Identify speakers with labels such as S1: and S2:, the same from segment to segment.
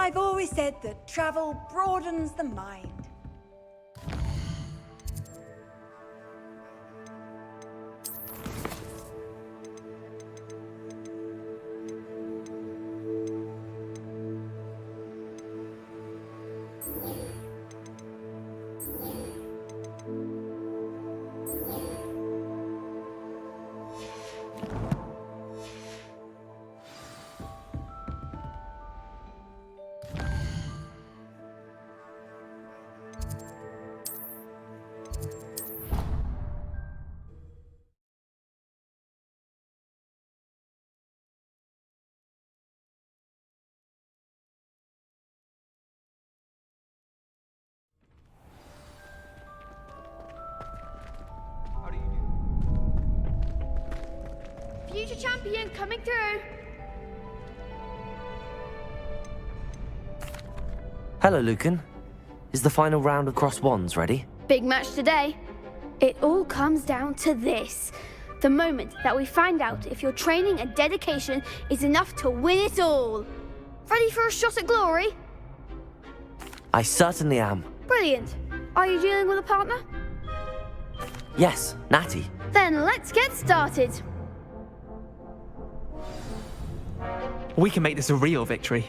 S1: I've always said that travel broadens the mind.
S2: Future champion coming through.
S3: Hello, Lucan. Is the final round of Cross Wands ready?
S2: Big match today. It all comes down to this. The moment that we find out if your training and dedication is enough to win it all. Ready for a shot at glory?
S3: I certainly am.
S2: Brilliant. Are you dealing with a partner?
S3: Yes, Natty.
S2: Then let's get started.
S4: We can make this a real victory.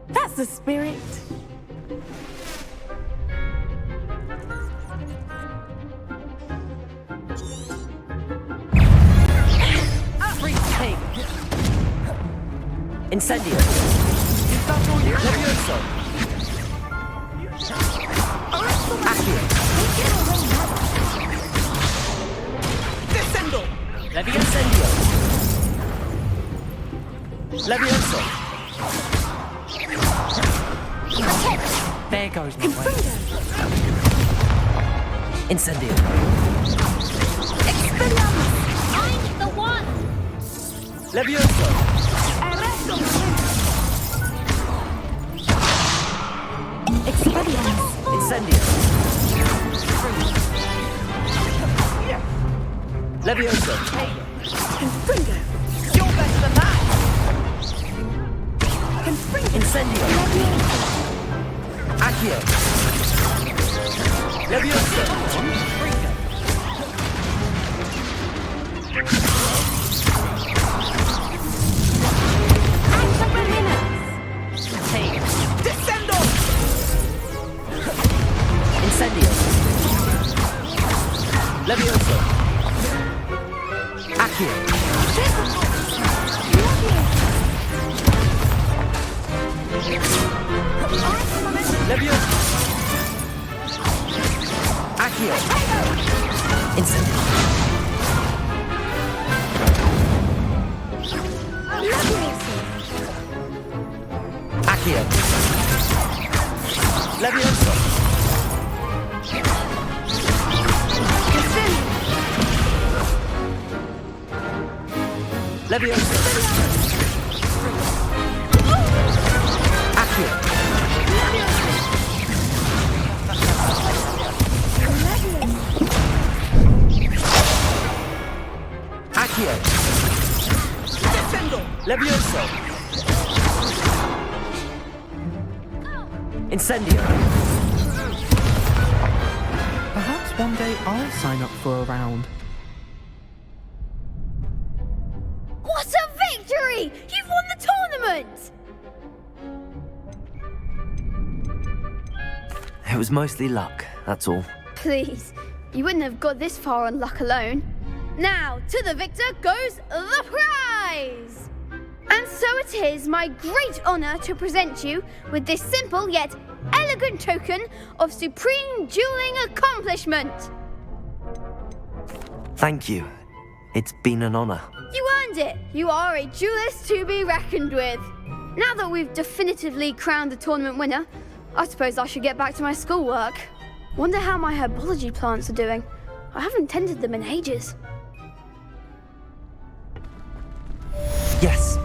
S5: That's the spirit.
S3: Incendio. Levioso. Accio.
S4: Descendo!
S3: Incendio. Levioso.
S4: There goes my way.
S3: Incendio.
S2: I'm the one.
S3: Levioso. Incendio. Levioso.
S4: You're better than that!
S3: Incendio. Accio. Levioso.
S4: Descendo!
S3: Incendio. Levioso. Accio. Levioso. Accio. Incendio. Accio. Levioso. Levioso. Accio. Accio.
S4: Descendo!
S3: Levioso. Incendio.
S4: Perhaps one day I'll sign up for a round.
S2: What a victory! You've won the tournament!
S3: It was mostly luck, that's all.
S2: Please, you wouldn't have got this far on luck alone. Now, to the victor goes the prize! And so it is my great honor to present you with this simple yet elegant token of supreme dueling accomplishment.
S3: Thank you. It's been an honor.
S2: You earned it. You are a duelist to be reckoned with. Now that we've definitively crowned the tournament winner, I suppose I should get back to my schoolwork. Wonder how my herbology plants are doing. I haven't tended them in ages.
S3: Yes.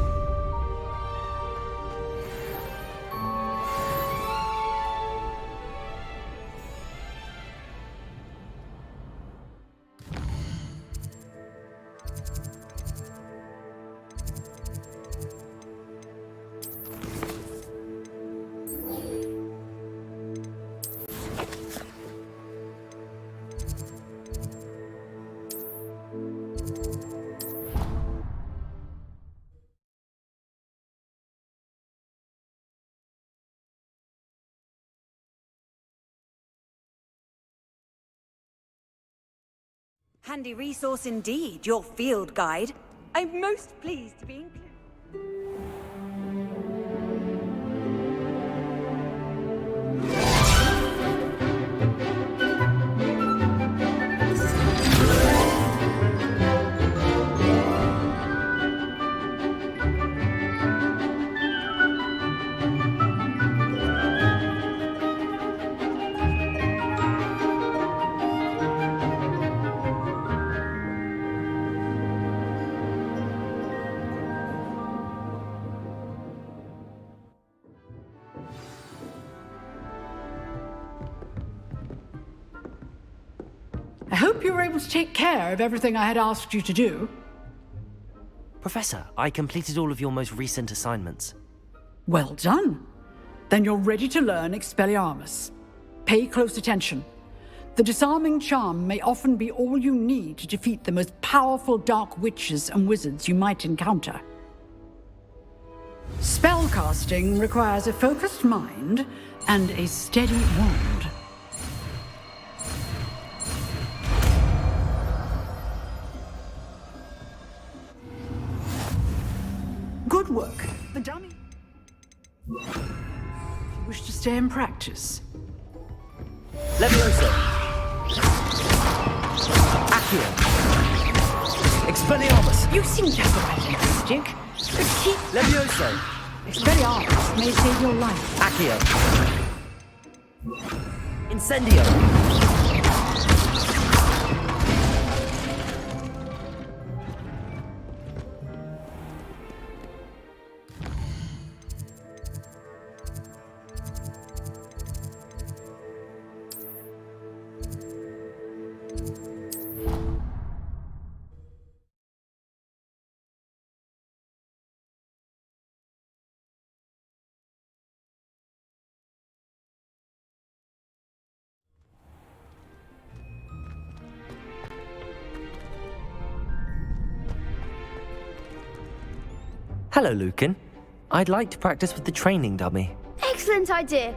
S1: Handy resource indeed, your field guide. I'm most pleased to be included.
S6: I hope you were able to take care of everything I had asked you to do.
S3: Professor, I completed all of your most recent assignments.
S6: Well done. Then you're ready to learn Expelliarmus. Pay close attention. The disarming charm may often be all you need to defeat the most powerful dark witches and wizards you might encounter. Spellcasting requires a focused mind and a steady wand. Good work. The dummy. If you wish to stay in practice.
S3: Levioso! Accio! Expelliarmus!
S6: You seem to have the right stick. But keep
S3: Levioso!
S6: Expelliarmus may save your life.
S3: Accio! Incendio! Hello, Lucan. I'd like to practice with the training dummy.
S2: Excellent idea.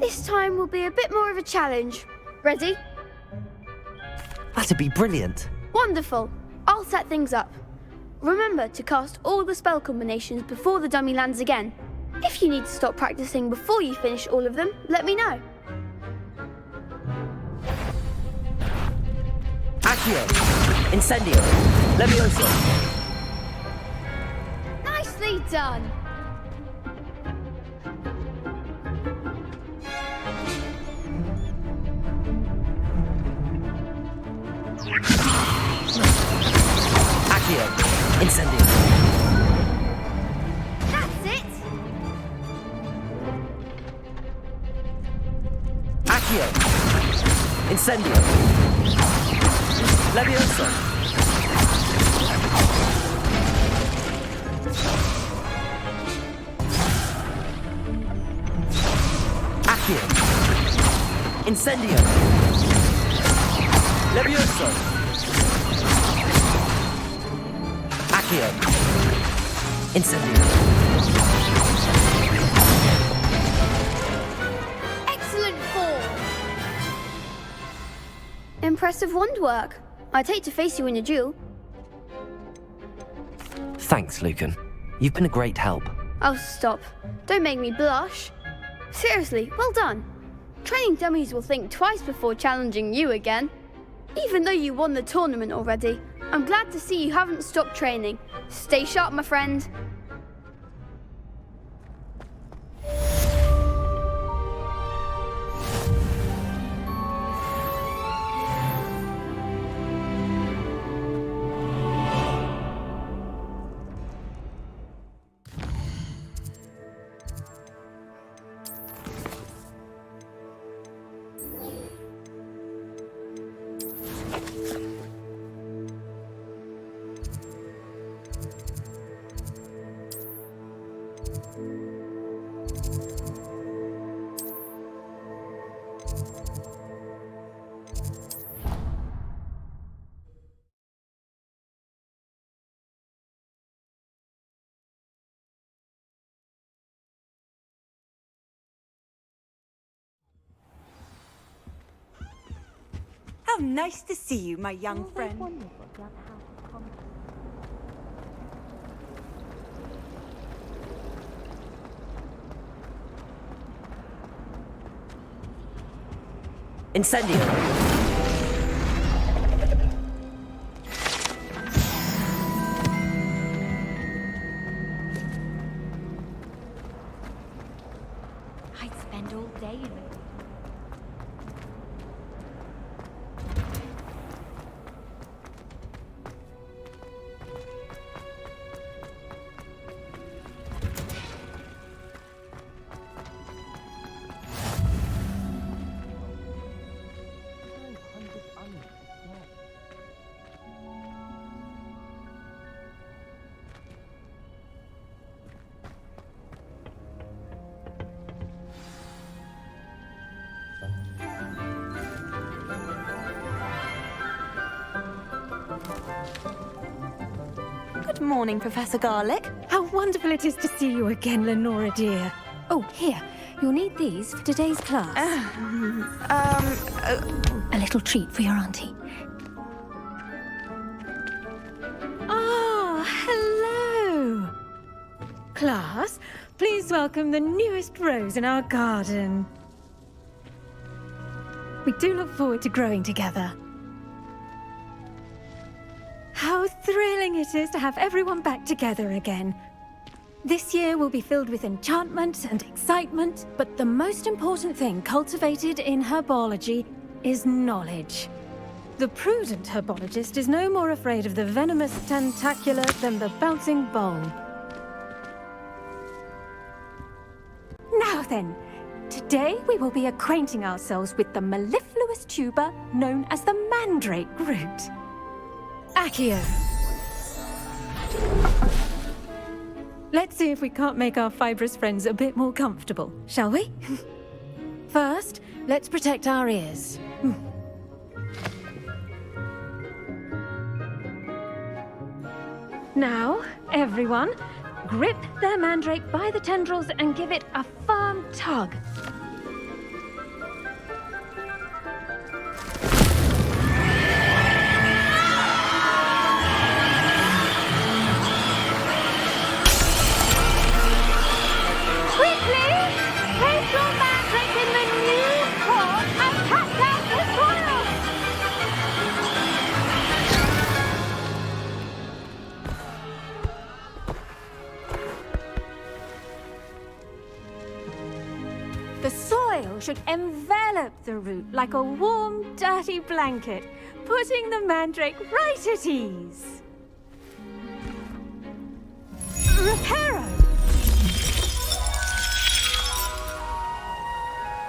S2: This time will be a bit more of a challenge. Ready?
S3: That'd be brilliant.
S2: Wonderful. I'll set things up. Remember to cast all the spell combinations before the dummy lands again. If you need to stop practicing before you finish all of them, let me know.
S3: Accio! Incendio! Levioso!
S2: Nicely done.
S3: Accio! Incendio!
S2: That's it.
S3: Accio! Incendio! Levioso! Accio! Incendio! Levioso! Accio! Incendio!
S2: Excellent form. Impressive wand work. I'd hate to face you in a duel.
S3: Thanks, Lucan. You've been a great help.
S2: Oh, stop. Don't make me blush. Seriously, well done. Training dummies will think twice before challenging you again. Even though you won the tournament already, I'm glad to see you haven't stopped training. Stay sharp, my friend.
S1: nice to see you, my young friend.
S3: Incendio!
S2: I'd spend all day in it.
S1: Good morning, Professor Garlic.
S7: How wonderful it is to see you again, Lenora dear. Oh, here. You'll need these for today's class. A little treat for your auntie. Ah, hello. Class, please welcome the newest rose in our garden. We do look forward to growing together. How thrilling it is to have everyone back together again. This year will be filled with enchantment and excitement, but the most important thing cultivated in herbology is knowledge. The prudent herbologist is no more afraid of the venomous tentacula than the bouncing bowl. Now then, today we will be acquainting ourselves with the mellifluous tuber known as the mandrake root. Accio. Let's see if we can't make our fibrous friends a bit more comfortable, shall we? First, let's protect our ears. Now, everyone, grip their mandrake by the tendrils and give it a firm tug. The soil should envelop the root like a warm, dirty blanket, putting the mandrake right at ease. Reparo!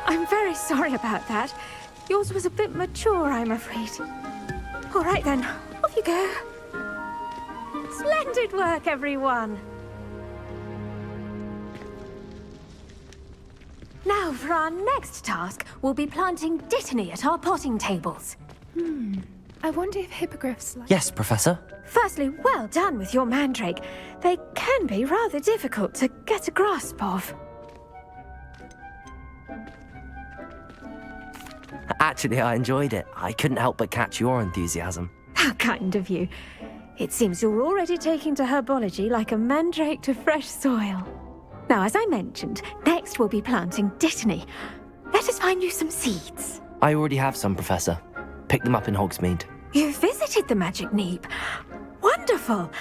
S7: I'm very sorry about that. Yours was a bit mature, I'm afraid. All right then, off you go. Splendid work, everyone. Now, for our next task, we'll be planting dittany at our potting tables. I wonder if hippogriffs like...
S3: Yes, Professor.
S7: Firstly, well done with your mandrake. They can be rather difficult to get a grasp of.
S3: Actually, I enjoyed it. I couldn't help but catch your enthusiasm.
S7: How kind of you. It seems you're already taking to herbology like a mandrake to fresh soil. Now, as I mentioned, next we'll be planting dittany. Let us find you some seeds.
S3: I already have some, Professor. Picked them up in Hogsmeade.
S7: You visited the Magic Neep. Wonderful!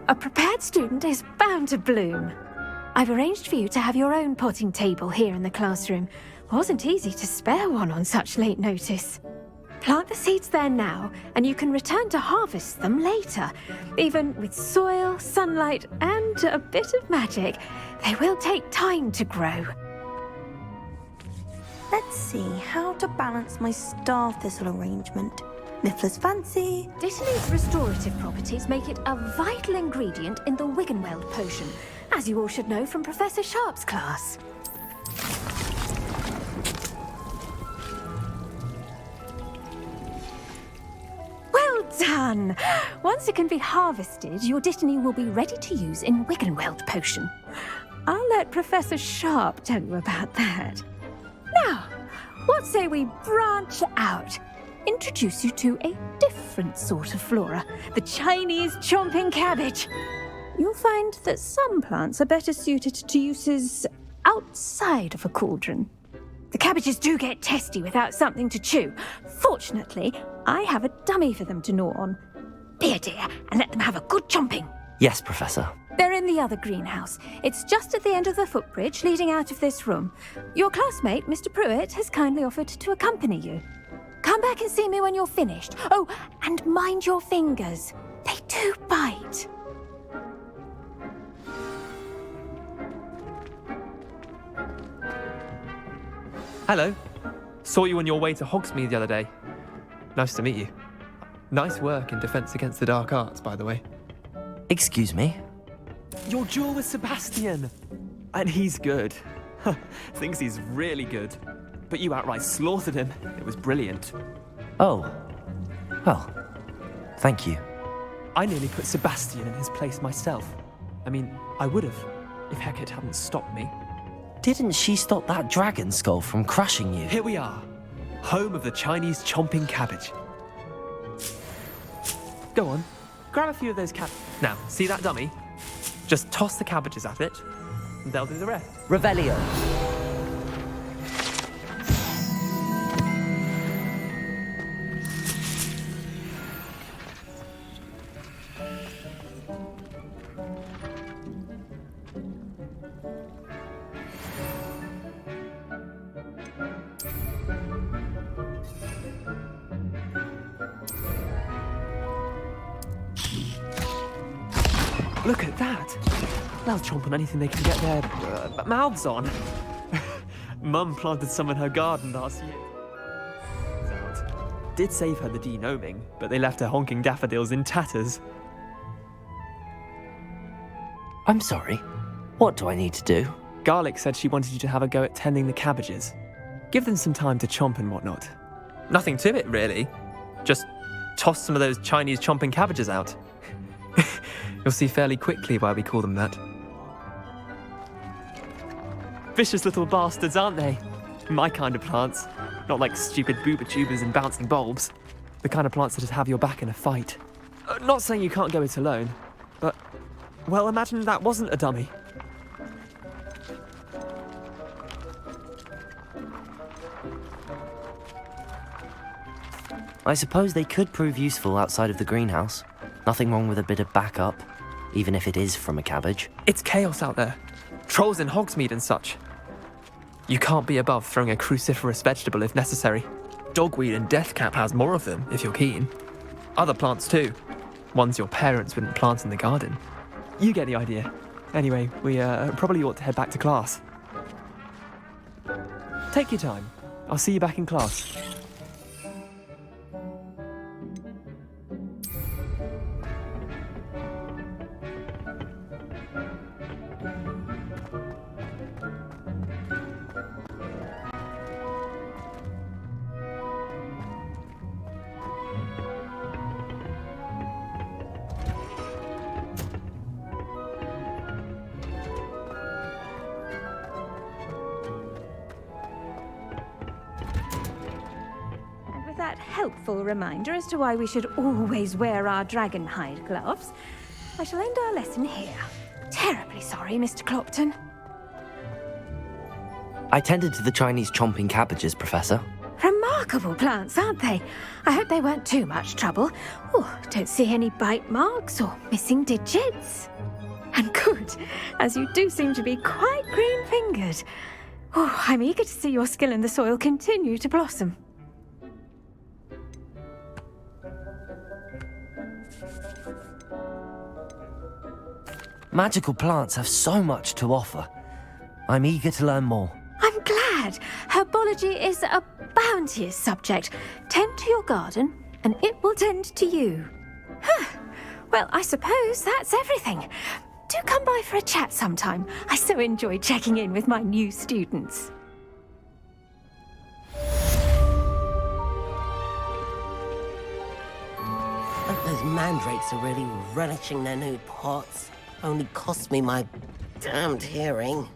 S7: A prepared student is bound to bloom. I've arranged for you to have your own potting table here in the classroom. Wasn't easy to spare one on such late notice. Plant the seeds there now, and you can return to harvest them later. Even with soil, sunlight, and a bit of magic, they will take time to grow.
S1: Let's see how to balance my star thistle arrangement. Miffler's fancy.
S7: Dittany's restorative properties make it a vital ingredient in the Wiggenweld potion, as you all should know from Professor Sharp's class. Well done! Once it can be harvested, your dittany will be ready to use in Wiggenweld potion. I'll let Professor Sharp tell you about that. Now, what say we branch out? introduce you to a different sort of flora, the Chinese chomping cabbage. You'll find that some plants are better suited to uses outside of a cauldron. The cabbages do get testy without something to chew. Fortunately, I have a dummy for them to gnaw on. Be a dear and let them have a good chomping.
S3: Yes, Professor.
S7: They're in the other greenhouse. It's just at the end of the footbridge leading out of this room. Your classmate, Mr. Pruitt, has kindly offered to accompany you. Come back and see me when you're finished. Oh, and mind your fingers. They do bite.
S8: Hello. Saw you on your way to Hogsmeade the other day. Nice to meet you. Nice work in Defense Against the Dark Arts, by the way.
S3: Excuse me?
S8: Your duel with Sebastian! And he's good. Thinks he's really good. But you outright slaughtered him. It was brilliant.
S3: Oh. Well, thank you.
S8: I nearly put Sebastian in his place myself. I mean, I would have, if Hecate hadn't stopped me.
S3: Didn't she stop that dragon skull from crushing you?
S8: Here we are, home of the Chinese chomping cabbage. Go on, grab a few of those Now, see that dummy? Just toss the cabbages at it, and they'll do the rest.
S3: Revelio.
S8: Look at that! They'll chomp on anything they can get their mouths on. Mum planted some in her garden last year. Did save her the denoming, but they left her honking daffodils in tatters.
S3: I'm sorry. What do I need to do?
S8: Garlic said she wanted you to have a go at tending the cabbages. Give them some time to chomp and whatnot. Nothing to it, really. Just toss some of those Chinese chomping cabbages out. You'll see fairly quickly why we call them that. Vicious little bastards, aren't they? My kind of plants. Not like stupid booba tubers and bouncing bulbs. The kind of plants that just have your back in a fight. Not saying you can't go it alone, but, well, imagine that wasn't a dummy.
S3: I suppose they could prove useful outside of the greenhouse. Nothing wrong with a bit of backup, even if it is from a cabbage.
S8: It's chaos out there. Trolls in Hogsmeade and such. You can't be above throwing a cruciferous vegetable if necessary. Dogweed and deathcap has more of them, if you're keen. Other plants too. Ones your parents wouldn't plant in the garden. You get the idea. Anyway, we probably ought to head back to class. Take your time. I'll see you back in class.
S7: That helpful reminder as to why we should always wear our dragon hide gloves, I shall end our lesson here. Terribly sorry, Mr. Clopton.
S3: I tended to the Chinese chomping cabbages, Professor.
S7: Remarkable plants, aren't they? I hope they weren't too much trouble. Oh, don't see any bite marks or missing digits. And good, as you do seem to be quite green-fingered. Oh, I'm eager to see your skill in the soil continue to blossom.
S3: Magical plants have so much to offer. I'm eager to learn more.
S7: I'm glad. Herbology is a bounteous subject. Tend to your garden, and it will tend to you. Well, I suppose that's everything. Do come by for a chat sometime. I so enjoy checking in with my new students.
S9: Those mandrakes are really relishing their new pots. Only cost me my damned hearing.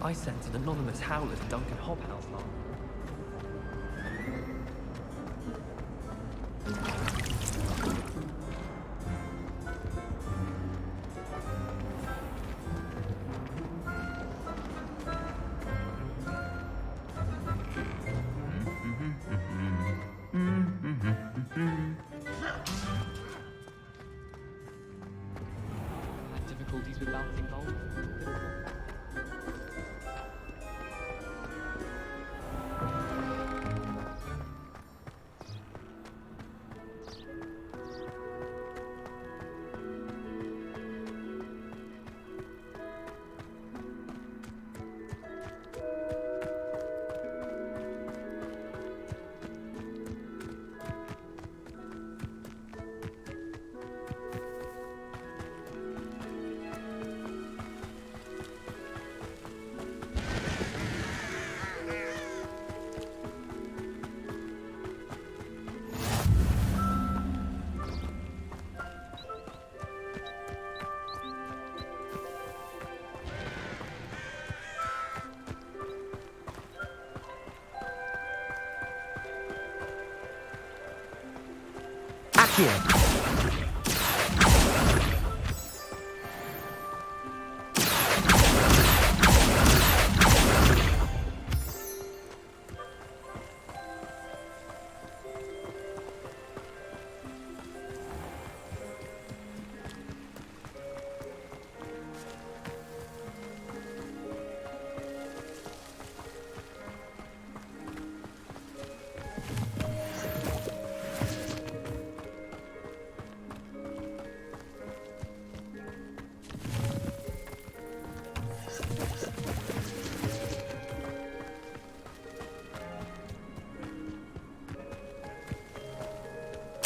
S8: I sent an anonymous howler to Duncan Hobhouse last.
S10: Had difficulties with balancing gold.
S3: Here.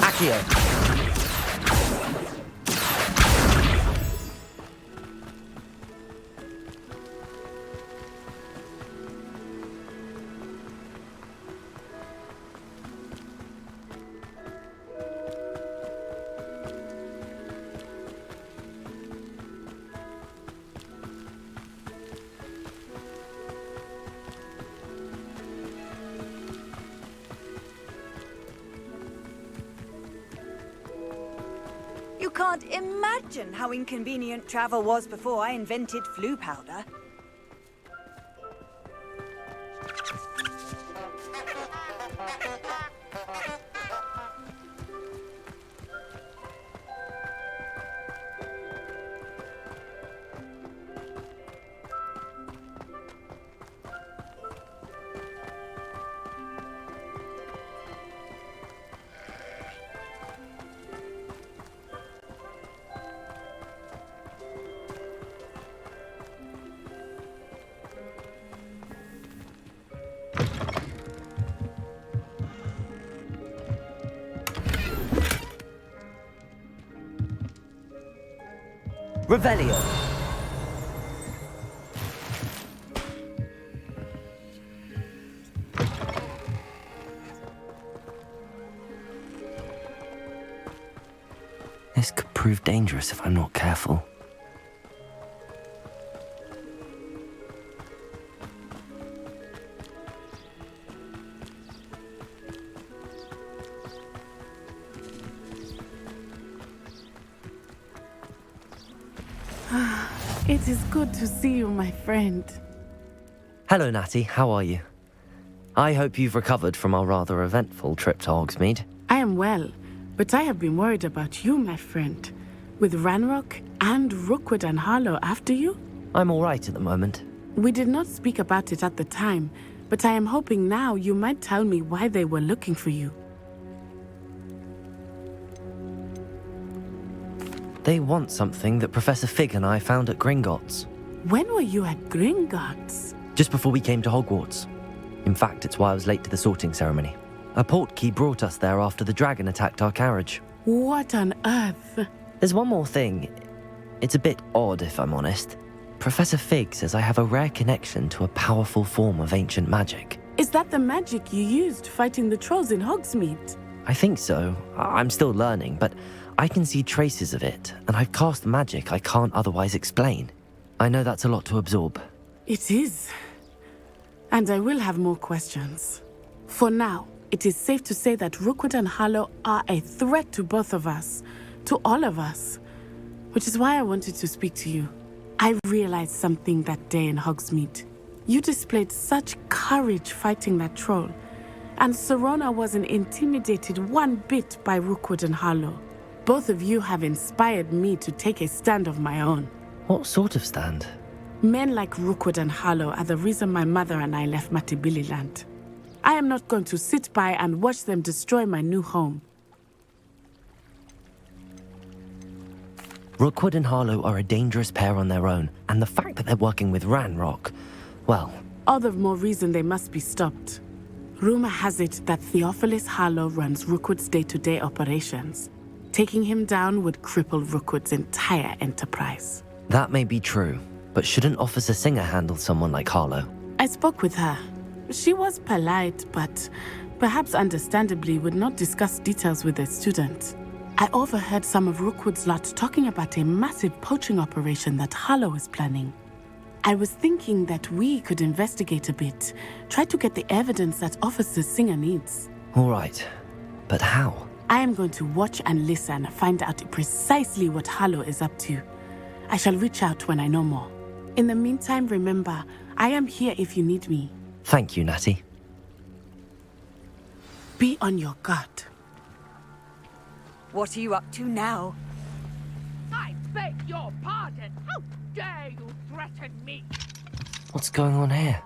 S3: Accio.
S10: can't imagine how inconvenient travel was before I invented flu powder.
S3: Revelio. This could prove dangerous if I'm not careful.
S5: It is good to see you, my friend.
S3: Hello, Natty. How are you? I hope you've recovered from our rather eventful trip to Hogsmeade.
S5: I am well, but I have been worried about you, my friend. With Ranrock and Rookwood and Harlow after you?
S3: I'm all right at the moment.
S5: We did not speak about it at the time, but I am hoping now you might tell me why they were looking for you.
S3: They want something that Professor Fig and I found at Gringotts.
S5: When were you at Gringotts?
S3: Just before we came to Hogwarts. In fact, it's why I was late to the sorting ceremony. A portkey brought us there after the dragon attacked our carriage.
S5: What on earth?
S3: There's one more thing. It's a bit odd, if I'm honest. Professor Fig says I have a rare connection to a powerful form of ancient magic.
S5: Is that the magic you used fighting the trolls in Hogsmeade?
S3: I think so. I'm still learning, but I can see traces of it, and I've cast magic I can't otherwise explain. I know that's a lot to absorb.
S5: It is. And I will have more questions. For now, it is safe to say that Rookwood and Harlow are a threat to both of us, to all of us, which is why I wanted to speak to you. I realized something that day in Hogsmeade. You displayed such courage fighting that troll, and Serona wasn't intimidated one bit by Rookwood and Harlow. Both of you have inspired me to take a stand of my own.
S3: What sort of stand?
S5: Men like Rookwood and Harlow are the reason my mother and I left Mattibililand. I am not going to sit by and watch them destroy my new home.
S3: Rookwood and Harlow are a dangerous pair on their own, and the fact that they're working with Ranrock, well...
S5: All the more reason they must be stopped. Rumor has it that Theophilus Harlow runs Rookwood's day-to-day operations. Taking him down would cripple Rookwood's entire enterprise.
S3: That may be true, but shouldn't Officer Singer handle someone like Harlow?
S5: I spoke with her. She was polite, but perhaps understandably would not discuss details with a student. I overheard some of Rookwood's lot talking about a massive poaching operation that Harlow is planning. I was thinking that we could investigate a bit, try to get the evidence that Officer Singer needs.
S3: All right, but how?
S5: I am going to watch and listen, find out precisely what Harlow is up to. I shall reach out when I know more. In the meantime, remember, I am here if you need me.
S3: Thank you, Natty.
S5: Be on your guard.
S10: What are you up to now?
S11: I beg your pardon. How dare you threaten me?
S3: What's going on here?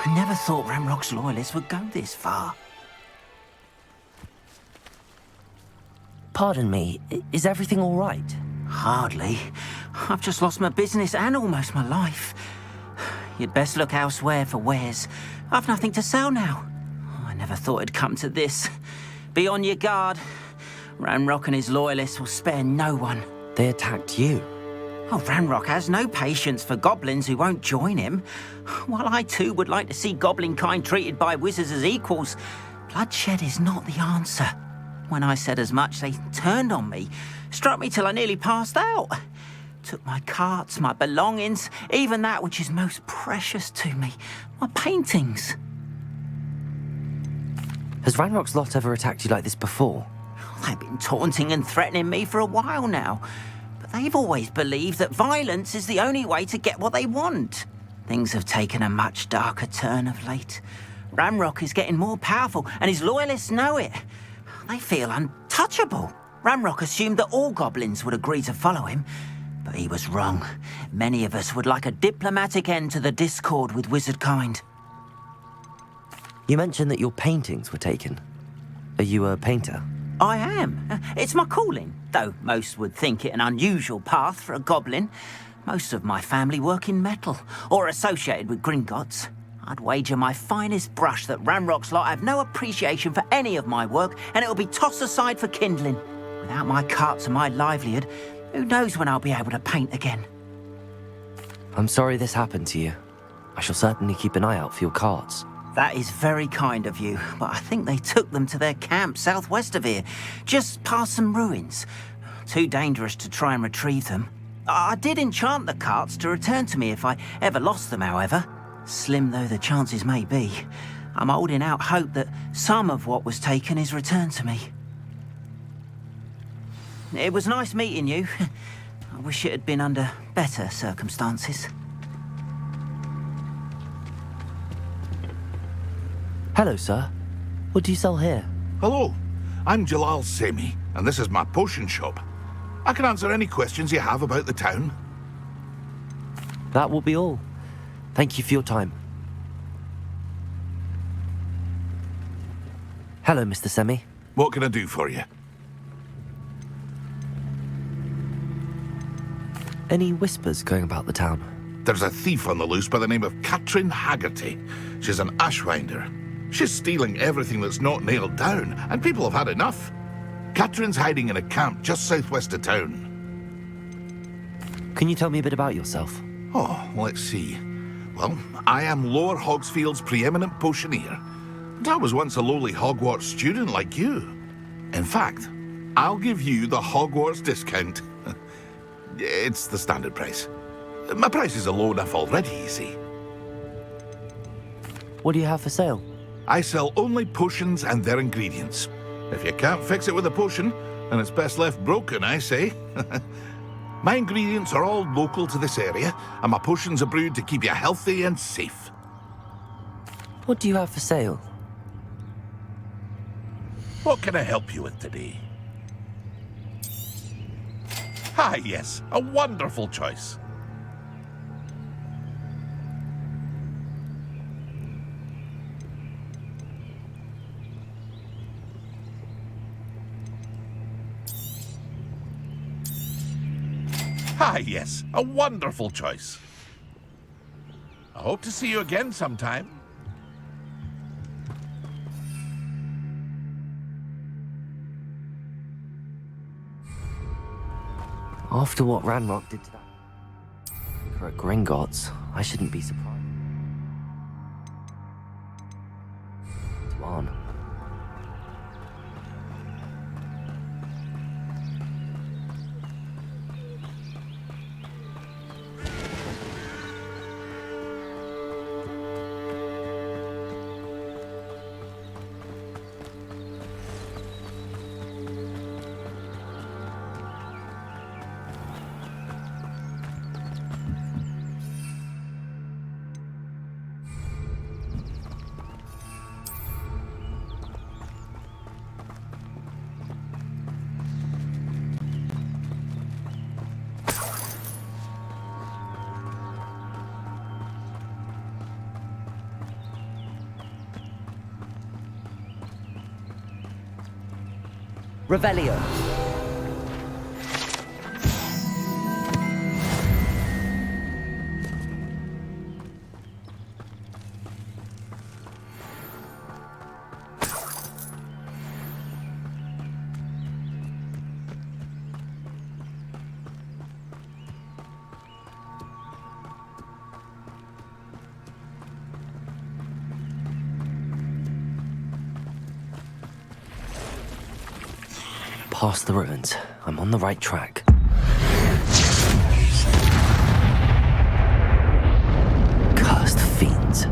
S12: I never thought Ranrock's loyalists would go this far.
S3: Pardon me, is everything all right?
S12: Hardly. I've just lost my business and almost my life. You'd best look elsewhere for wares. I've nothing to sell now. I never thought it'd come to this. Be on your guard. Ranrock and his loyalists will spare no one.
S3: They attacked you.
S12: Oh, Ranrock has no patience for goblins who won't join him. While I too would like to see goblin kind treated by wizards as equals, bloodshed is not the answer. When I said as much, they turned on me, struck me till I nearly passed out. Took my carts, my belongings, even that which is most precious to me, my paintings.
S3: Has Ranrock's lot ever attacked you like this before?
S12: They've been taunting and threatening me for a while now. But they've always believed that violence is the only way to get what they want. Things have taken a much darker turn of late. Ranrock is getting more powerful, and his loyalists know it. They feel untouchable. Ranrock assumed that all goblins would agree to follow him, but he was wrong. Many of us would like a diplomatic end to the discord with wizard kind.
S3: You mentioned that your paintings were taken. Are you a painter?
S12: I am. It's my calling, though most would think it an unusual path for a goblin. Most of my family work in metal, or associated with Gringotts. I'd wager my finest brush that Ranrock's lot have no appreciation for any of my work, and it'll be tossed aside for kindling. Without my carts and my livelihood, who knows when I'll be able to paint again?
S3: I'm sorry this happened to you. I shall certainly keep an eye out for your carts.
S12: That is very kind of you, but I think they took them to their camp southwest of here, just past some ruins. Too dangerous to try and retrieve them. I did enchant the carts to return to me if I ever lost them, however. Slim though the chances may be, I'm holding out hope that some of what was taken is returned to me. It was nice meeting you. I wish it had been under better circumstances.
S3: Hello, sir. What do you sell here?
S13: Hello, I'm Jalal Semi, and this is my potion shop. I can answer any questions you have about the town.
S3: That will be all. Thank you for your time. Hello, Mr. Semi.
S13: What can I do for you?
S3: Any whispers going about the town?
S13: There's a thief on the loose by the name of Katrin Haggerty. She's an ashwinder. She's stealing everything that's not nailed down, and people have had enough. Katrin's hiding in a camp just southwest of town.
S3: Can you tell me a bit about yourself?
S13: Oh, let's see. Well, I am Lower Hogsfield's preeminent potioneer. And I was once a lowly Hogwarts student like you. In fact, I'll give you the Hogwarts discount. It's the standard price. My prices are low enough already, you see.
S3: What do you have for sale?
S13: I sell only potions and their ingredients. If you can't fix it with a potion, then it's best left broken, I say. My ingredients are all local to this area, and my potions are brewed to keep you healthy and safe.
S3: What do you have for sale?
S13: What can I help you with today? Ah, yes, a wonderful choice. Ah, yes, a wonderful choice. I hope to see you again sometime.
S3: After what Ranrock did to that at Gringotts, I shouldn't be surprised. Tuan.
S14: Revelio.
S3: Past the ruins. I'm on the right track. Cursed fiends.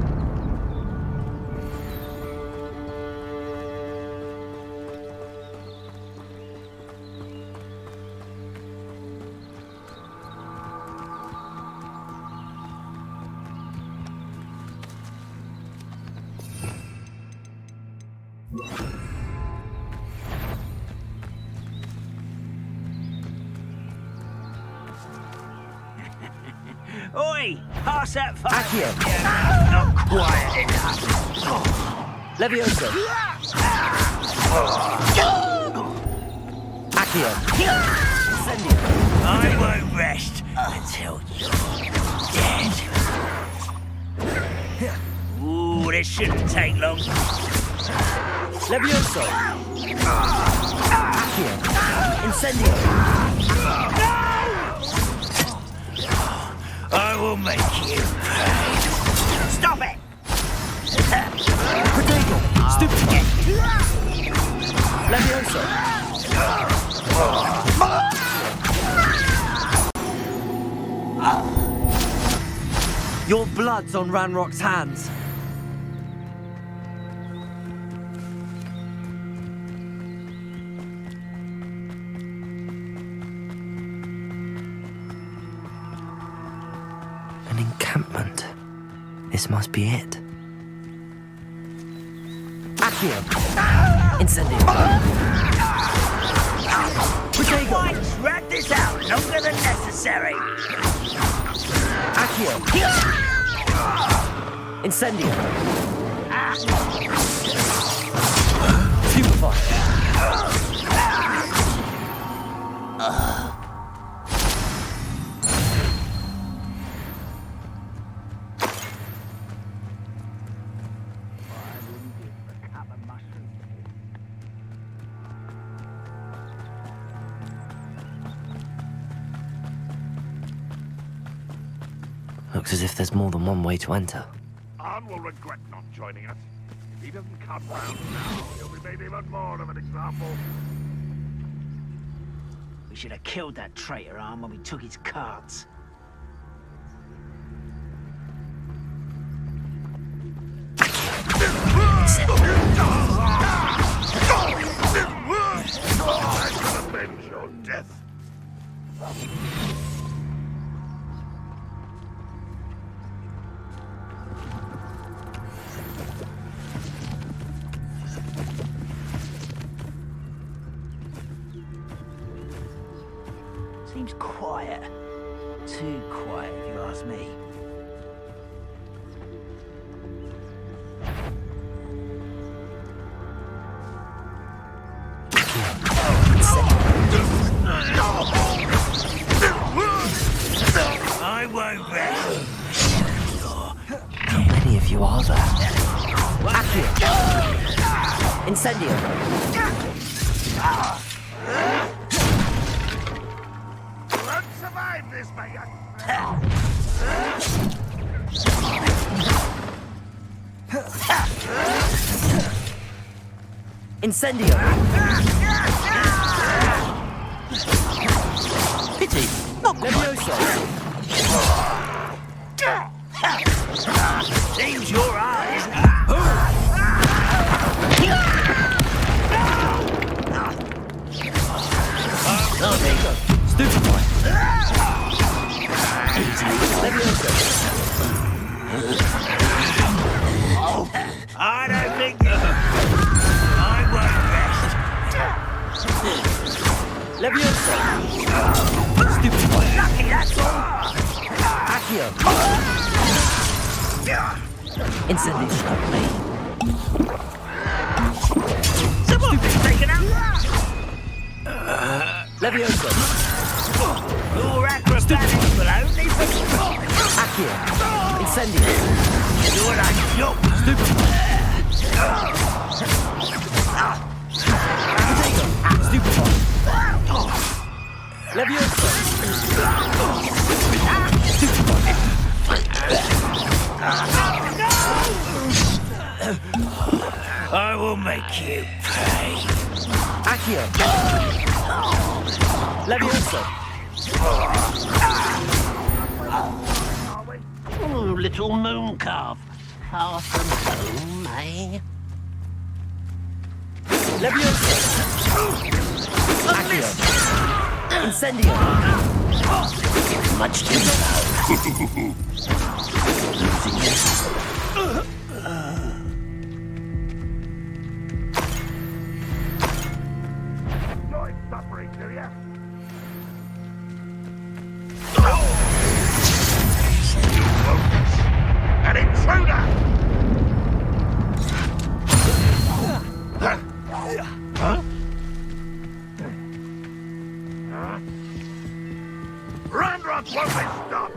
S12: Oi! Pass that fire!
S3: Accio.
S12: Not quiet enough.
S3: Levioso. Accio. Incendio.
S12: I won't rest until you're dead. Ooh, this shouldn't take long.
S3: Levioso. Accio. Incendio.
S12: I will make you pay. Stop it!
S3: Protego. Stupefy. Levioso. Your blood's on Ranrock's hands. An encampment. This must be it. Accio. Incendio. Protego.
S12: Why drag this out longer than necessary?
S3: Accio. Incendio. Stupefy. Looks as if there's more than one way to enter.
S14: Arn will regret not joining us. If he doesn't cut round now, he'll be made even more of an example.
S12: We should have killed that traitor, Arn, when we took his cards.
S14: I can avenge your death.
S12: Seems quiet. Too quiet, if you ask me. I won't rest.
S3: How many of you are there? Accio. Incendio.
S14: Won't survive this, my young
S3: Incendio. Pity. Not Levioso.
S12: Seems your eyes.
S3: Stupefy. Levioso.
S12: I don't think I won't rest.
S3: Levioso. Stupefy.
S12: Lucky, that's all.
S3: Accio. Incendio.
S12: Someone's been taken out.
S3: Levioso.
S12: Your acrobatics will only be
S3: Accio. Incendio.
S12: you're like jump.
S3: Stupefy. Stupefy. Levioso. Stupefy.
S12: I will make you pay.
S3: Accio. Levioso.
S9: Oh, little moon calf. Far from home, eh?
S3: Levioso. Accio. Incendio.
S9: Much too slow. Losing this.
S14: Enjoy suffering, do ya? Rot won't they stop?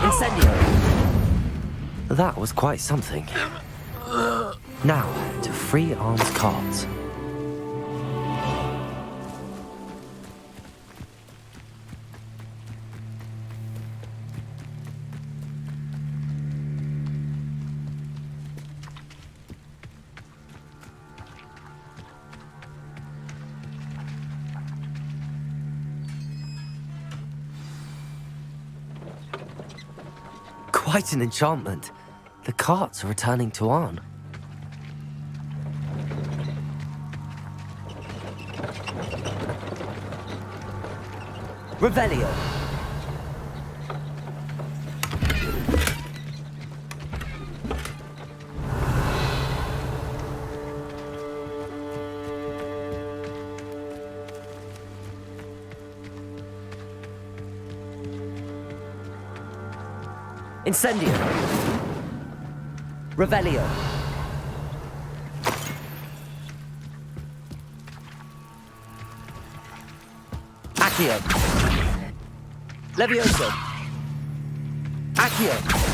S3: Incendio! That was quite something. Now, to free arms cards. Quite an enchantment. The carts are returning to Arn. Revelio. Incendio. Revelio. Accio. Levioso. Accio.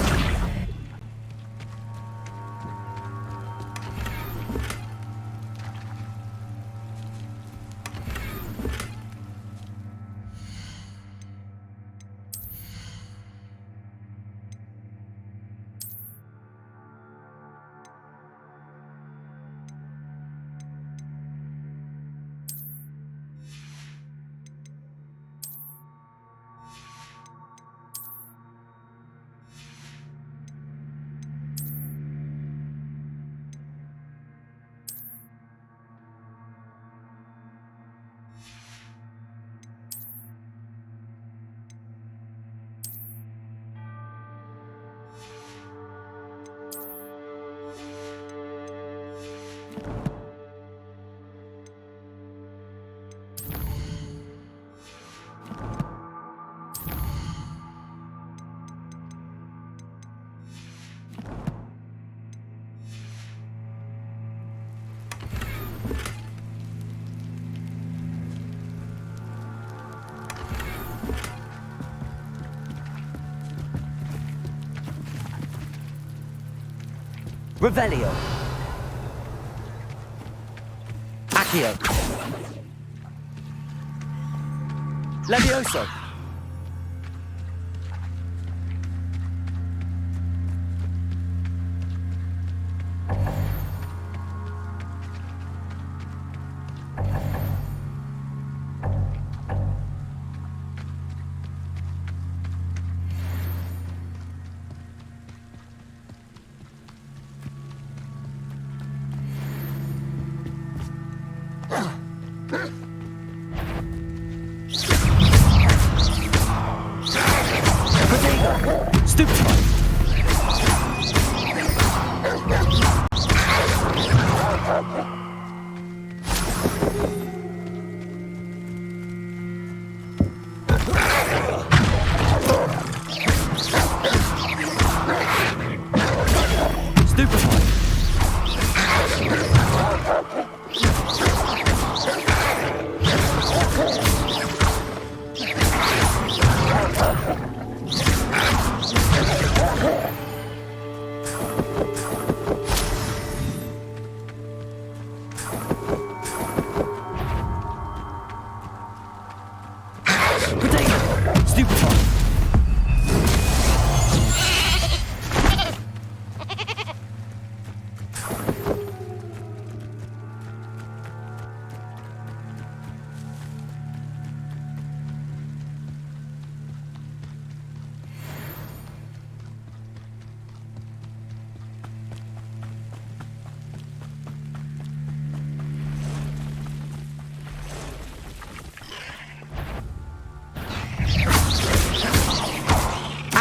S3: Revelio. Accio. Levioso.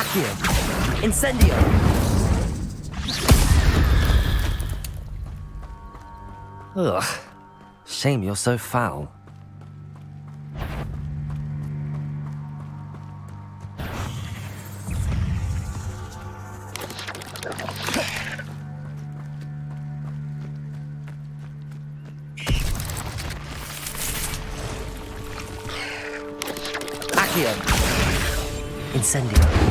S3: Accio! Incendio! Ugh. Shame you're so foul. Accio! Incendio!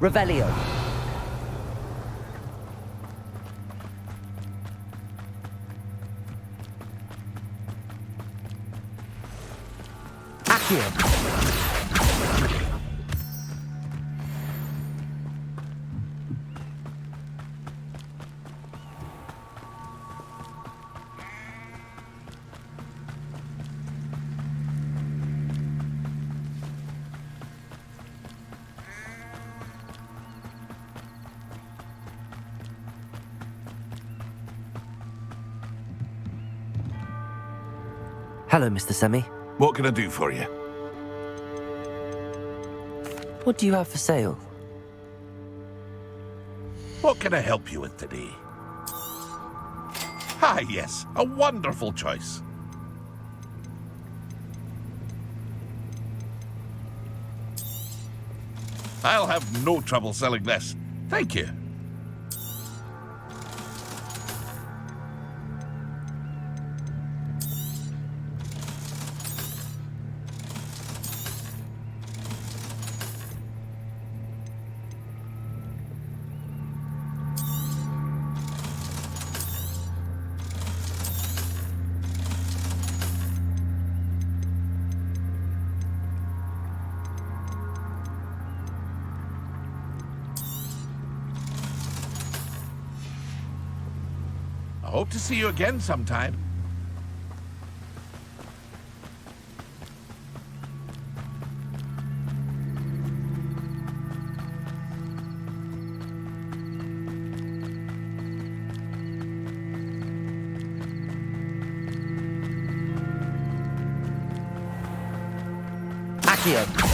S3: Revelio. Accio. Hello, Mr. Semi.
S13: What can I do for you?
S3: What do you have for sale?
S14: What can I help you with today? Ah, yes, a wonderful choice. I'll have no trouble selling this. Thank you. I hope to see you again sometime.
S3: Accio.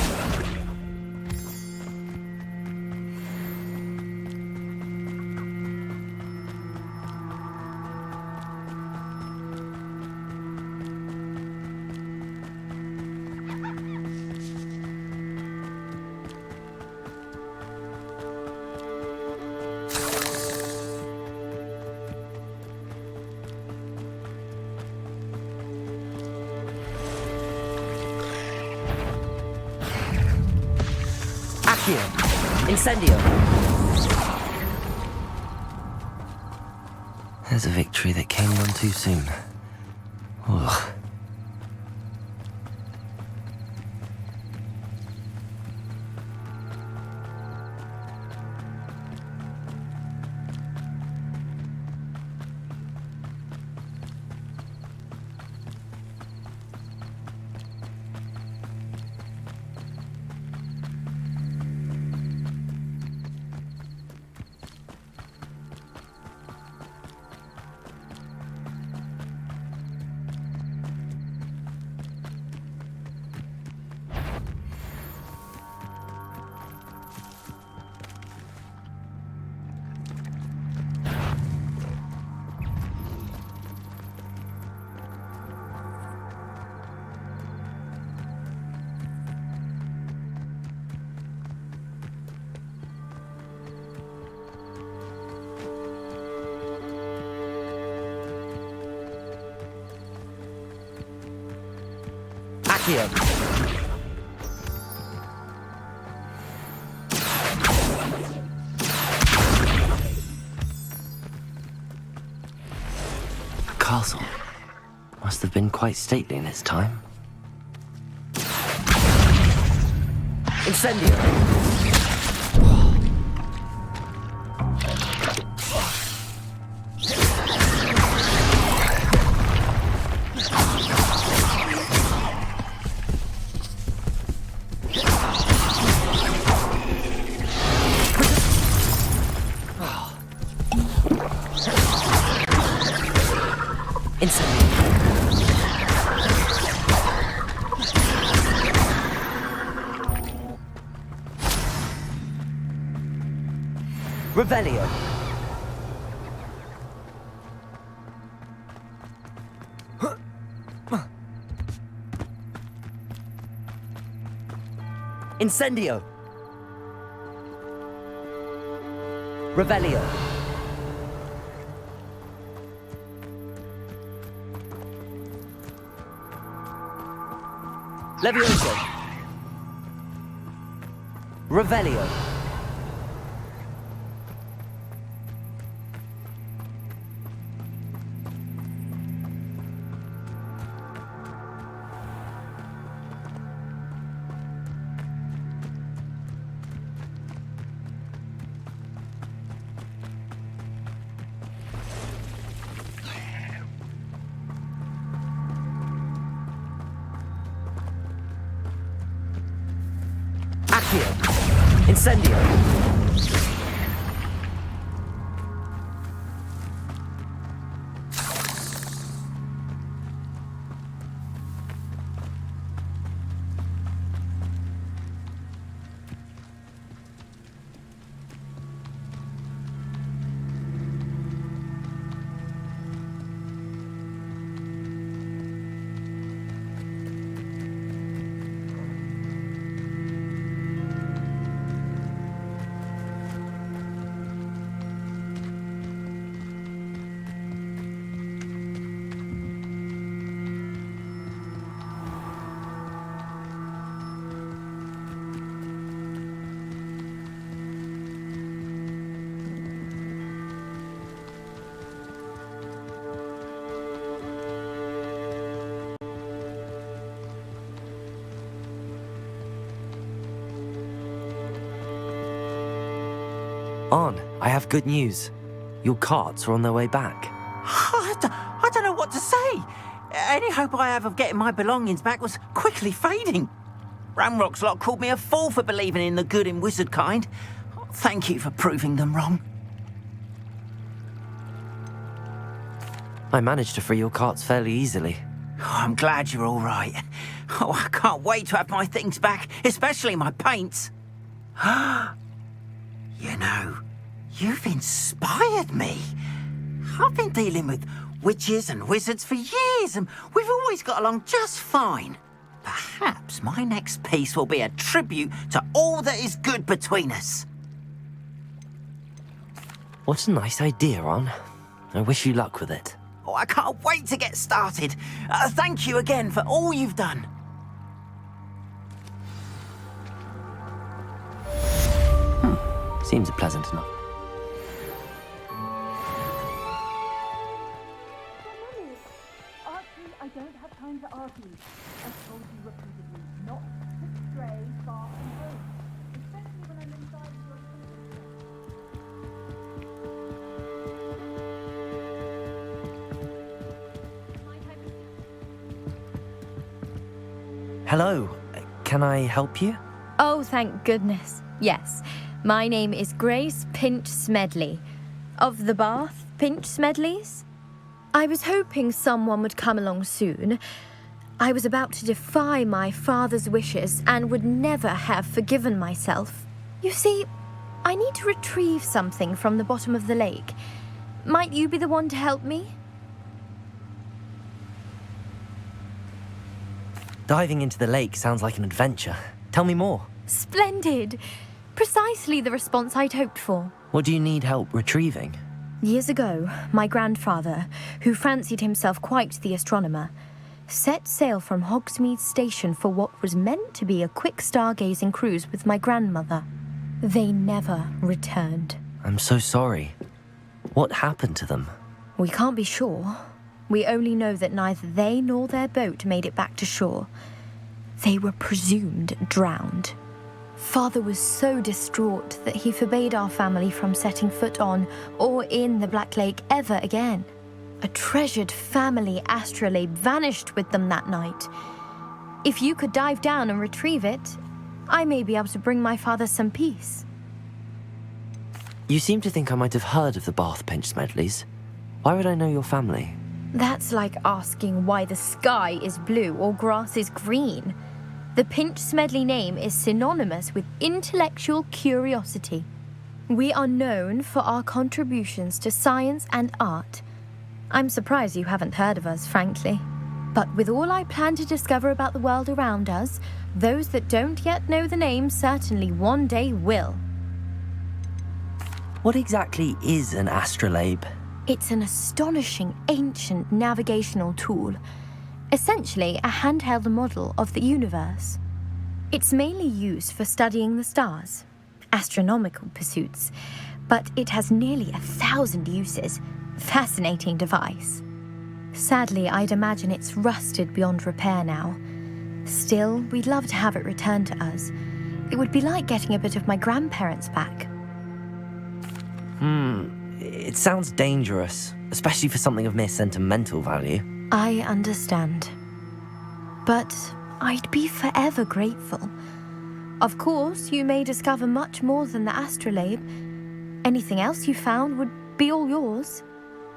S3: Incendio! There's a victory that came on too soon. Ugh. Accio. A castle. Must have been quite stately in its time. Incendio! Revelio. Incendio. Revelio. Levioso. Revelio. Incendio. On, I have good news. Your carts are on their way back.
S12: I don't know what to say. Any hope I have of getting my belongings back was quickly fading. Ramrock's lot called me a fool for believing in the good in wizard kind. Thank you for proving them wrong.
S3: I managed to free your carts fairly easily.
S12: Oh, I'm glad you're all right. Oh, I can't wait to have my things back, especially my paints. You know, you've inspired me. I've been dealing with witches and wizards for years, and we've always got along just fine. Perhaps my next piece will be a tribute to all that is good between us.
S3: What a nice idea, On. I wish you luck with it.
S12: Oh, I can't wait to get started. Thank you again for all you've done.
S3: Seems pleasant enough.
S15: Archie, I don't have time to argue. I've told you repeatedly not to stray far from home, especially when I'm inside your...
S3: Hello. Can I help you?
S16: Oh, thank goodness. Yes. My name is Grace Pinch Smedley, of the Bath Pinch Smedleys. I was hoping someone would come along soon. I was about to defy my father's wishes and would never have forgiven myself. You see, I need to retrieve something from the bottom of the lake. Might you be the one to help me?
S3: Diving into the lake sounds like an adventure. Tell me more.
S16: Splendid! Precisely the response I'd hoped for.
S3: What do you need help retrieving?
S16: Years ago, my grandfather, who fancied himself quite the astronomer, set sail from Hogsmeade Station for what was meant to be a quick stargazing cruise with my grandmother. They never returned.
S3: I'm so sorry. What happened to them?
S16: We can't be sure. We only know that neither they nor their boat made it back to shore. They were presumed drowned. Father was so distraught that he forbade our family from setting foot on or in the Black Lake ever again. A treasured family astrolabe vanished with them that night. If you could dive down and retrieve it, I may be able to bring my father some peace.
S3: You seem to think I might have heard of the Bath Pinch Smedleys. Why would I know your family?
S16: That's like asking why the sky is blue or grass is green. The Pinch Smedley name is synonymous with intellectual curiosity. We are known for our contributions to science and art. I'm surprised you haven't heard of us, frankly. But with all I plan to discover about the world around us, those that don't yet know the name certainly one day will.
S3: What exactly is an astrolabe?
S16: It's an astonishing ancient navigational tool, essentially a handheld model of the universe. It's mainly used for studying the stars, astronomical pursuits, but it has nearly 1,000 uses. Fascinating device. Sadly, I'd imagine it's rusted beyond repair now. Still, we'd love to have it returned to us. It would be like getting a bit of my grandparents back.
S3: It sounds dangerous, especially for something of mere sentimental value.
S16: I understand. But I'd be forever grateful. Of course, you may discover much more than the astrolabe. Anything else you found would be all yours.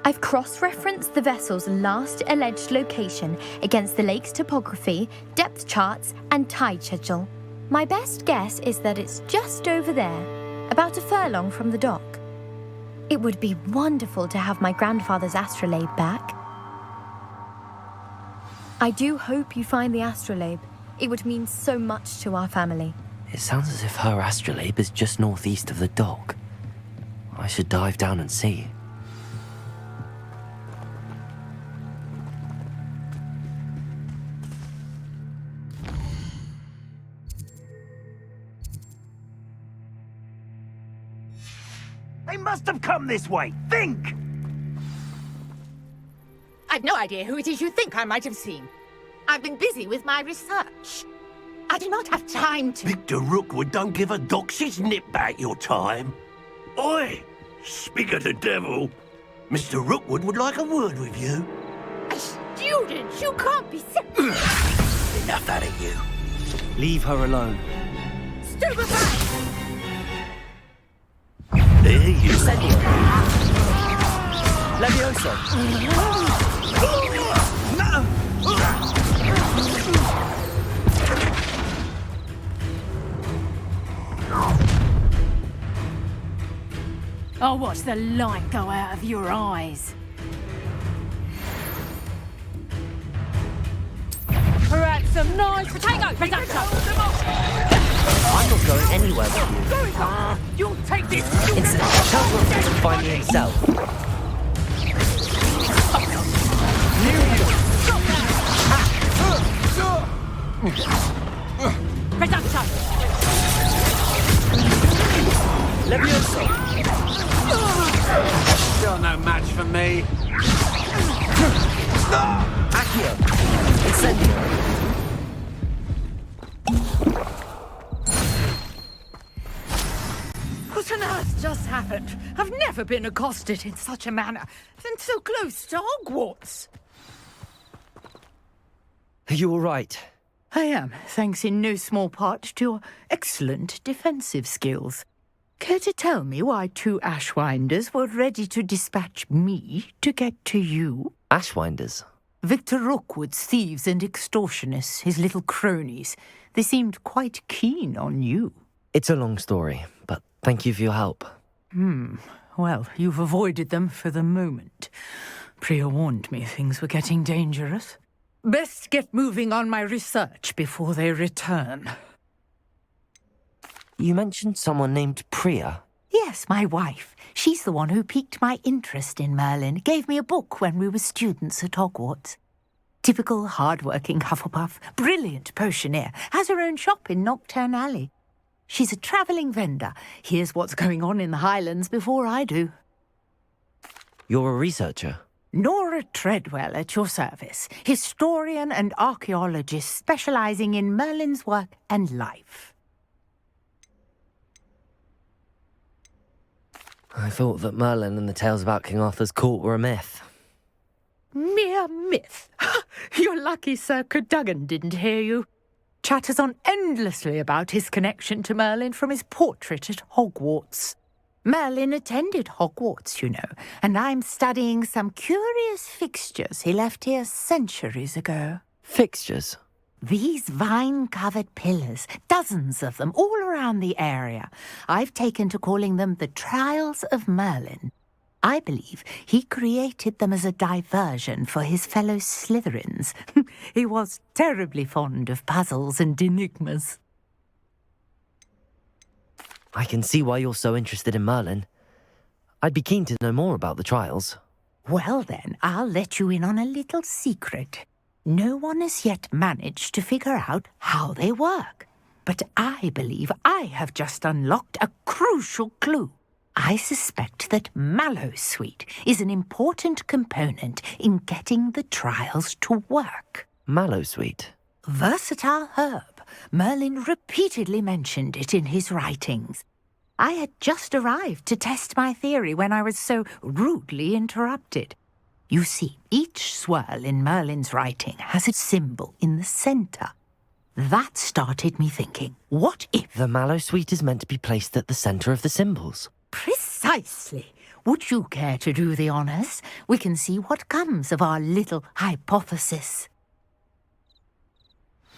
S16: I've cross-referenced the vessel's last alleged location against the lake's topography, depth charts, and tide schedule. My best guess is that it's just over there, about a furlong from the dock. It would be wonderful to have my grandfather's astrolabe back. I do hope you find the astrolabe. It would mean so much to our family.
S3: It sounds as if her astrolabe is just northeast of the dock. I should dive down and see.
S17: They must have come this way. Think!
S18: I've no idea who it is you think I might have seen. I've been busy with my research. I do not have time to...
S17: Victor Rookwood don't give a doxy's nip back your time. Oi! Speak of the devil. Mr. Rookwood would like a word with you.
S18: A student? You can't be serious.
S17: Enough out of you.
S3: Leave her alone.
S18: Stupefy!
S17: There you
S3: Levioso!
S18: I'll watch the light go out of your eyes. Perhaps some nice potato production.
S3: I'm not going anywhere with you.
S18: You'll take this.
S3: It's tell Rookwood to find me himself.
S18: Production.
S3: Levioso!
S17: Still no match for me.
S3: Accio! Incendio!
S18: What on earth just happened? I've never been accosted in such a manner, and so close to Hogwarts.
S3: Are you all right?
S18: I am, thanks in no small part to your excellent defensive skills. Care to tell me why two Ashwinders were ready to dispatch me to get to you?
S3: Ashwinders?
S18: Victor Rookwood's thieves and extortionists, his little cronies. They seemed quite keen on you.
S3: It's a long story, but thank you for your help.
S18: Well, you've avoided them for the moment. Priya warned me things were getting dangerous. Best get moving on my research before they return.
S3: You mentioned someone named Priya.
S18: Yes, my wife. She's the one who piqued my interest in Merlin. Gave me a book when we were students at Hogwarts. Typical hard-working Hufflepuff, brilliant potioneer, has her own shop in Knockturn Alley. She's a travelling vendor. Hears what's going on in the Highlands before I do.
S3: You're a researcher?
S18: Nora Treadwell at your service, historian and archaeologist specialising in Merlin's work and life.
S3: I thought that Merlin and the tales about King Arthur's court were a myth.
S18: Mere myth. You're lucky Sir Cadogan didn't hear you. Chatters on endlessly about his connection to Merlin from his portrait at Hogwarts. Merlin attended Hogwarts, you know, and I'm studying some curious fixtures he left here centuries ago.
S3: Fixtures?
S18: These vine-covered pillars, dozens of them, all around the area. I've taken to calling them the Trials of Merlin. I believe he created them as a diversion for his fellow Slytherins. He was terribly fond of puzzles and enigmas.
S3: I can see why you're so interested in Merlin. I'd be keen to know more about the trials.
S18: Well then, I'll let you in on a little secret. No one has yet managed to figure out how they work. But I believe I have just unlocked a crucial clue. I suspect that Mallowsweet is an important component in getting the trials to work.
S3: Mallowsweet?
S18: Versatile herb. Merlin repeatedly mentioned it in his writings. I had just arrived to test my theory when I was so rudely interrupted. You see, each swirl in Merlin's writing has a symbol in the centre. That started me thinking, what if...
S3: The Mallowsweet is meant to be placed at the centre of the symbols.
S18: Precisely. Would you care to do the honours? We can see what comes of our little hypothesis.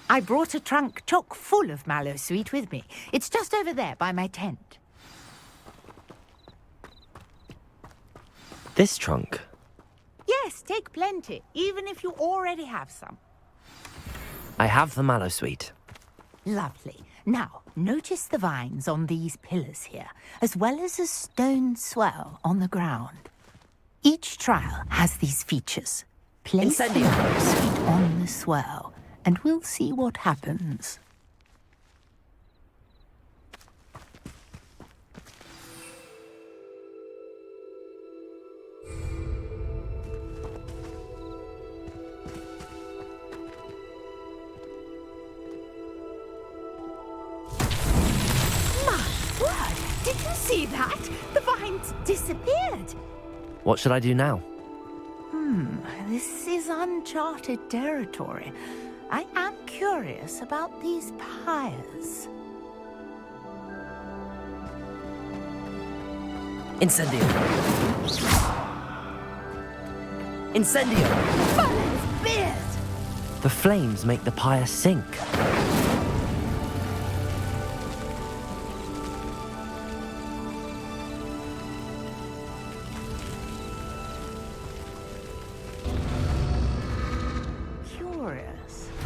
S18: I brought a trunk chock full of Mallowsweet with me. It's just over there by my tent.
S3: This trunk?
S18: Yes, take plenty, even if you already have some.
S3: I have the Mallowsweet.
S18: Lovely. Now, notice the vines on these pillars here, as well as a stone swell on the ground. Each trial has these features. Place the Mallowsweet on the swell, and we'll see what happens. Did you see that? The vines disappeared.
S3: What should I do now?
S18: This is uncharted territory. I am curious about these pyres.
S3: Incendio! Incendio!
S18: Merlin's beard!
S3: The flames make the pyre sink.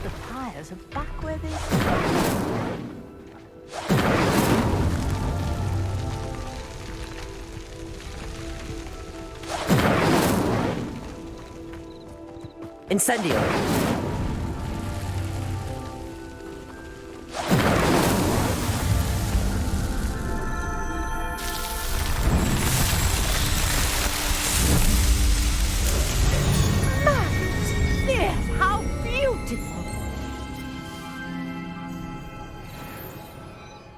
S18: The pyres are back where they started.
S3: Incendio!
S18: How beautiful!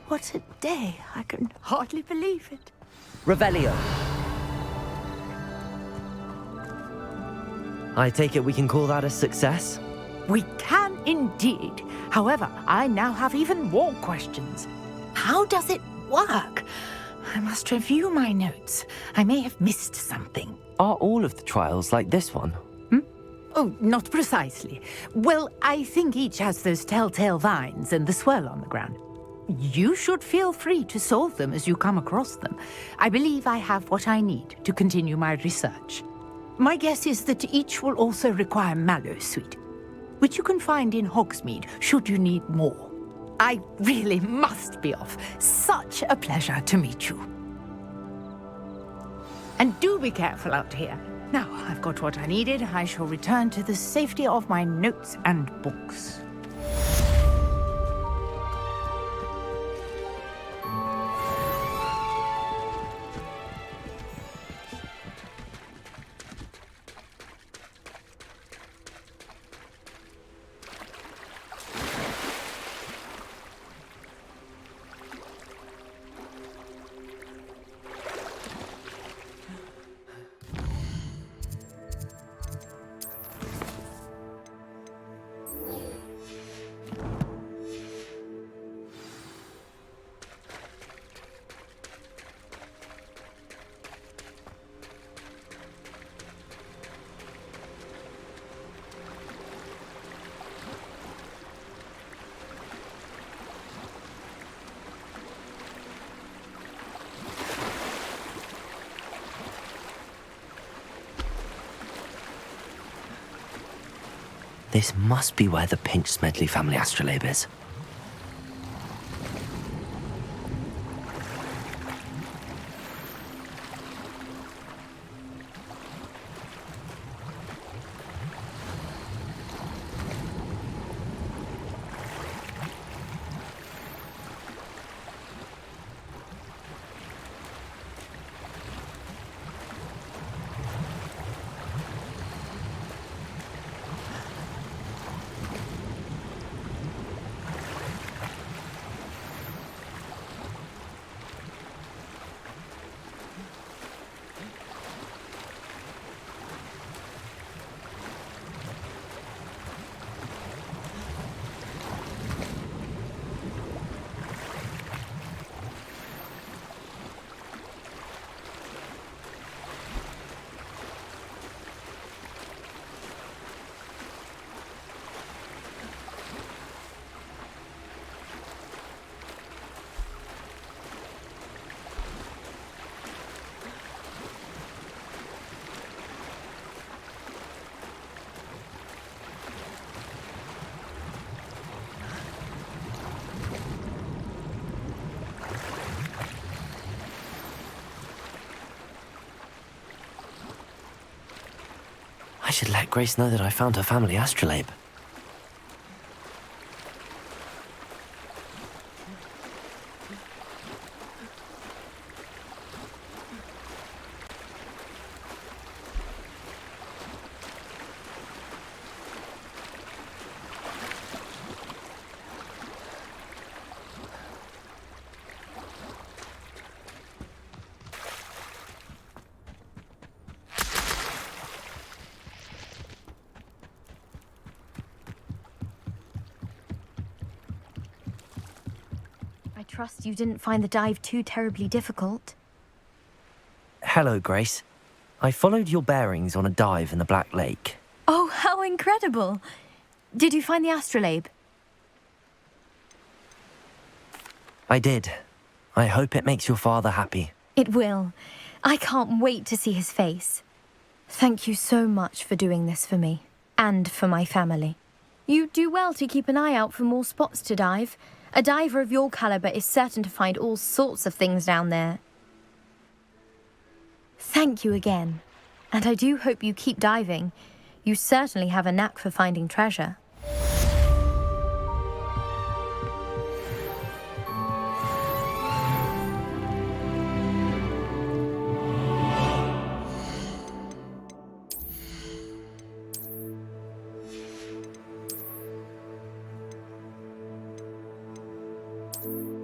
S18: What a day! I can hardly believe it.
S3: Revelio! I take it we can call that a success?
S18: We can indeed. However, I now have even more questions. How does it work? I must review my notes. I may have missed something.
S3: Are all of the trials like this one?
S18: Oh, not precisely. Well, I think each has those telltale vines and the swirl on the ground. You should feel free to solve them as you come across them. I believe I have what I need to continue my research. My guess is that each will also require Mallowsweet, which you can find in Hogsmeade should you need more. I really must be off. Such a pleasure to meet you. And do be careful out here. Now I've got what I needed, I shall return to the safety of my notes and books.
S3: This must be where the Pinch Smedley family astrolabe is. I should let Grace know that I found her family astrolabe.
S16: I trust you didn't find the dive too terribly difficult.
S3: Hello, Grace. I followed your bearings on a dive in the Black Lake.
S16: Oh, how incredible! Did you find the astrolabe?
S3: I did. I hope it makes your father happy.
S16: It will. I can't wait to see his face. Thank you so much for doing this for me, and for my family. You do well to keep an eye out for more spots to dive. A diver of your caliber is certain to find all sorts of things down there. Thank you again, and I do hope you keep diving. You certainly have a knack for finding treasure.
S15: you.